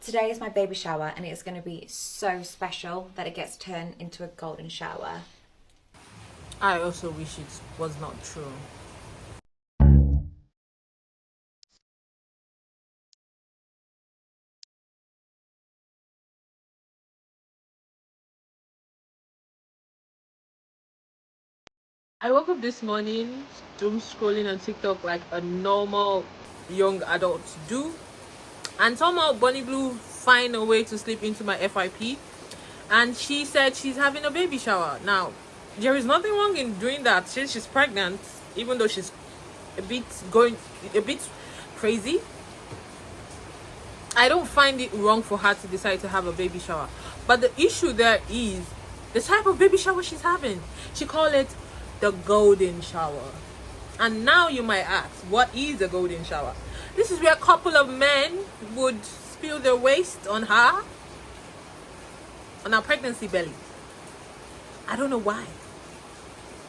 Today is my baby shower and it's going to be so special that it gets turned into a golden shower. I also wish it was not true. I woke up this morning, doom scrolling on TikTok like a normal young adult do, and somehow Bunny Blue find a way to slip into my FYP, and she said she's having a baby shower. Now, there is nothing wrong in doing that since she's pregnant, even though she's going a bit crazy. I don't find it wrong for her to decide to have a baby shower, but the issue there is the type of baby shower she's having. She called it the golden shower. And now you might ask, what is a golden shower? This is where a couple of men would spill their waste on her pregnancy belly. I don't know why.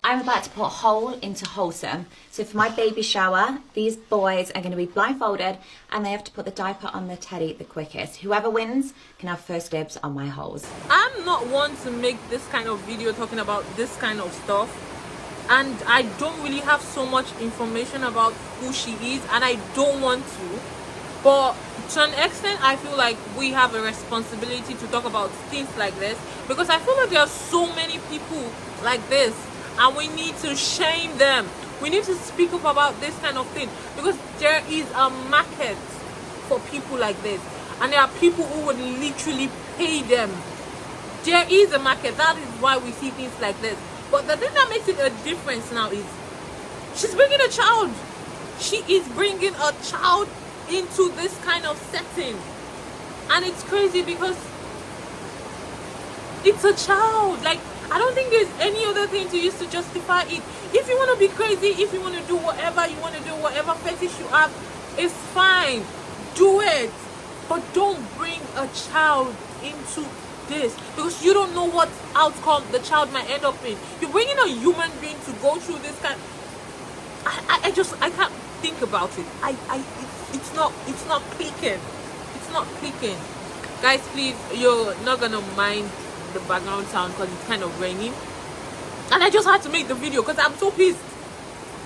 I'm about to put whole into wholesome. So for my baby shower, these boys are going to be blindfolded and they have to put the diaper on the teddy the quickest. Whoever wins can have first dibs on my holes. I'm not one to make this kind of video talking about this kind of stuff, and I don't really have so much information about who she is, and I don't want to, but to an extent I feel like we have a responsibility to talk about things like this, because I feel like there are so many people like this and we need to shame them. We need to speak up about this kind of thing, because there is a market for people like this, and there are people who would literally pay them. There is a market. That is why we see things like this. But the thing that makes it a difference now is she's bringing a child. She is bringing a child into this kind of setting, and it's crazy because it's a child. Like, I don't think there's any other thing to use to justify it. If you want to be crazy, if you want to do whatever you want to do, whatever fetish you have, it's fine. Do it. But don't bring a child into this, because you don't know what outcome the child might end up in. You're bringing a human being to go through this kind. I can't think about it. It's not clicking. It's not clicking. Guys, please, you're not gonna mind the background sound because it's kind of raining, and I just had to make the video because I'm so pissed.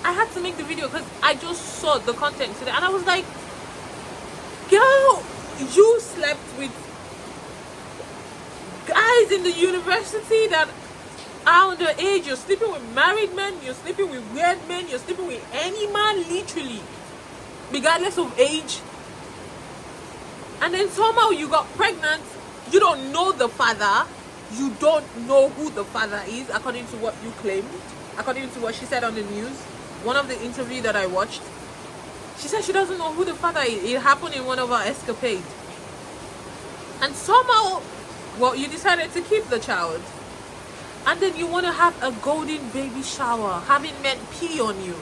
I had to make the video because I just saw the content today and I was like, girl, you slept with guys in the university that are underage. You're sleeping with married men, you're sleeping with weird men, you're sleeping with any man, literally, regardless of age. And then somehow you got pregnant. You don't know the father. You don't know who the father is, according to what you claimed, according to what she said on the news. One of the interview that I watched, she said she doesn't know who the father is. It happened in one of our escapades. And somehow, well, you decided to keep the child, and then you want to have a golden baby shower, having men pee on you,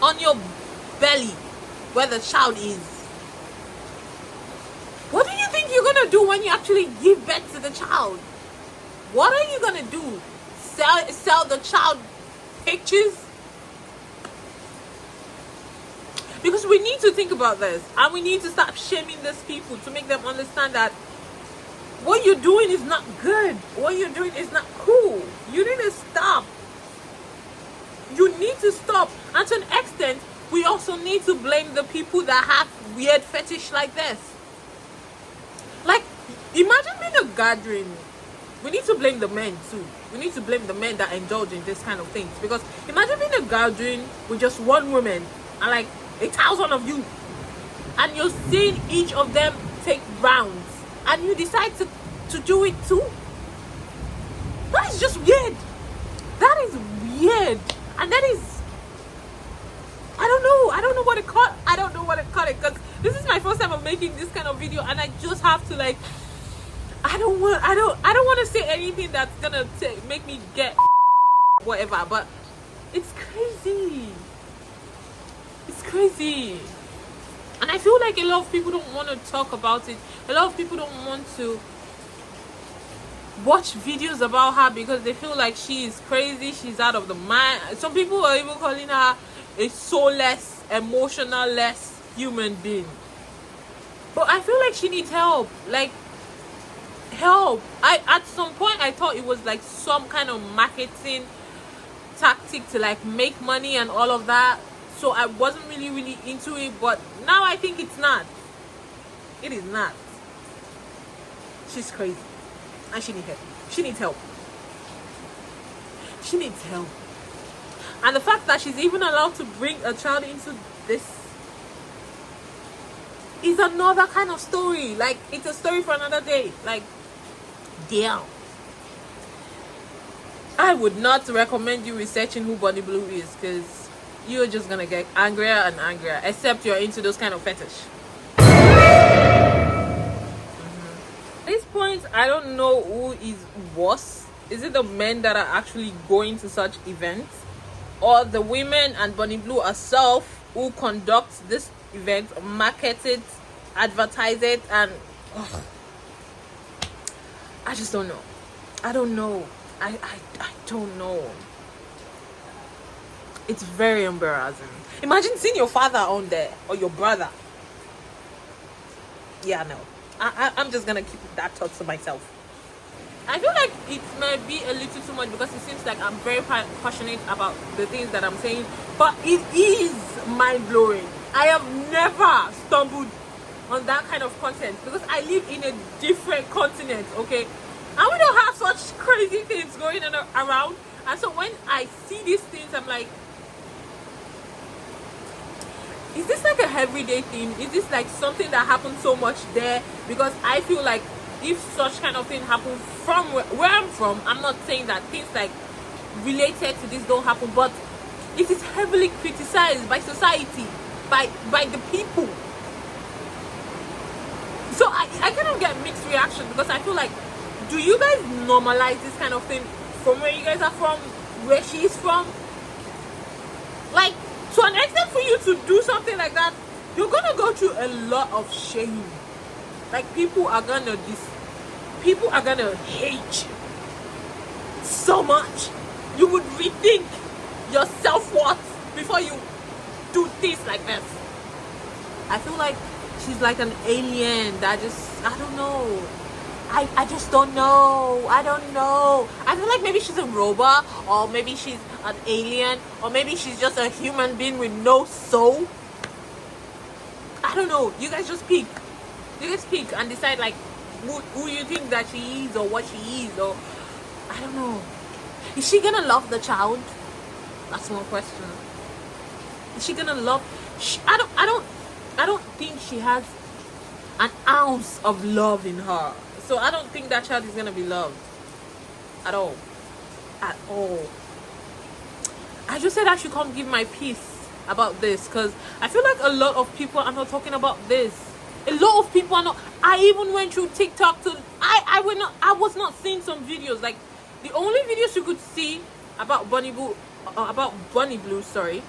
on your belly, where the child is. What do you think you're gonna do when you actually give birth to the child? What are you gonna do? Sell the child pictures? Because we need to think about this, and we need to stop shaming these people to make them understand that what you're doing is not good. What you're doing is not cool. You need to stop. You need to stop. And to an extent, we also need to blame the people that have weird fetish like this. Like, imagine being a gathering. We need to blame the men too. We need to blame the men that indulge in this kind of things. Because imagine being a gathering with just one woman and like 1,000 of you, and you're seeing each of them take rounds, and you decide to do it too. That is just weird. That is weird. And that is, I don't know what to call it, because this is my first time of making this kind of video, and I just have to, like, I don't want to say anything that's gonna make me get whatever, but it's crazy. It's crazy. And I feel like a lot of people don't want to talk about it. A lot of people don't want to watch videos about her because they feel like she is crazy, she's out of the mind. Some people are even calling her a soulless, emotionless human being. But I feel like she needs help. Like, help. At some point I thought it was like some kind of marketing tactic to like make money and all of that. So I wasn't really into it, but now I think it's not. It is not. She's crazy. And she needs help. She needs help. She needs help. And the fact that she's even allowed to bring a child into this is another kind of story. Like, it's a story for another day. Like, damn. I would not recommend you researching who Bunny Blue is, because you're just gonna get angrier and angrier, except you're into those kind of fetish. At this point, I don't know who is worse. Is it the men that are actually going to such events, or the women and Bunny Blue herself who conducts this event, market it, advertise it, and I just don't know. I don't know. I don't know. It's very embarrassing. Imagine seeing your father on there, or your brother. Yeah, no. I'm just gonna keep that thought to myself. I feel like it might be a little too much, because it seems like I'm very passionate about the things that I'm saying, but it is mind-blowing. I have never stumbled on that kind of content, because I live in a different continent, okay? And we don't have such crazy things going on around. And so when I see these things, I'm like, is this like a everyday thing? Is this like something that happens so much there? Because I feel like if such kind of thing happens from where I'm from, I'm not saying that things like related to this don't happen, but it is heavily criticized by society, by the people. So I kind of get mixed reaction, because I feel like, do you guys normalize this kind of thing from where you guys are from, where she's from? Like, to an extent, for you to do something like that, you're gonna go through a lot of shame. Like, people are gonna hate you so much. You would rethink your self-worth before you do things like this. I feel like she's like an alien that I don't know. I just don't know. I don't know. I feel like maybe she's a robot, or maybe she's an alien, or maybe she's just a human being with no soul. I don't know. You guys just pick. You guys pick and decide, like, who you think that she is, or what she is, or I don't know. Is she gonna love the child? That's one question. Is she gonna love? I don't think she has an ounce of love in her. So I don't think that child is gonna be loved at all. At all. I just said I should come give my piece about this, because I feel like a lot of people are not talking about this. A lot of people are not. I even went through TikTok to I was not seeing some videos. Like, the only videos you could see about Bunny Blue, sorry,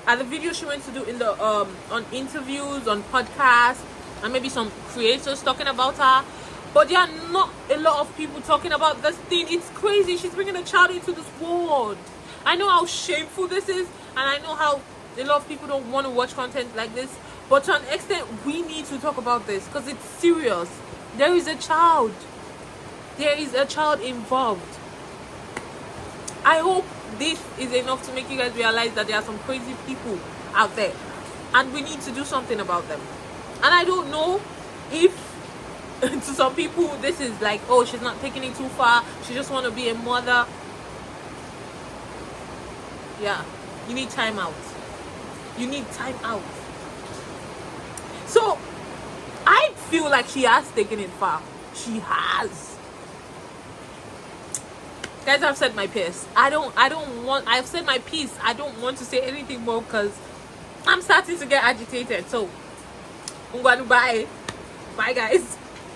are the videos she went to do in the on interviews, on podcasts, and maybe some creators talking about her. But there are not a lot of people talking about this thing. It's crazy. She's bringing a child into this world. I know how shameful this is, and I know how a lot of people don't want to watch content like this. But to an extent, we need to talk about this, because it's serious. There is a child. There is a child involved. I hope this is enough to make you guys realize that there are some crazy people out there, and we need to do something about them. And I don't know if to some people this is like, oh, she's not taking it too far, she just want to be a mother. Yeah, you need time out. You need time out. So I feel like she has taken it far. She has. Guys, I've said my piece. I've said my piece. I don't want to say anything more, because I'm starting to get agitated. So bye guys.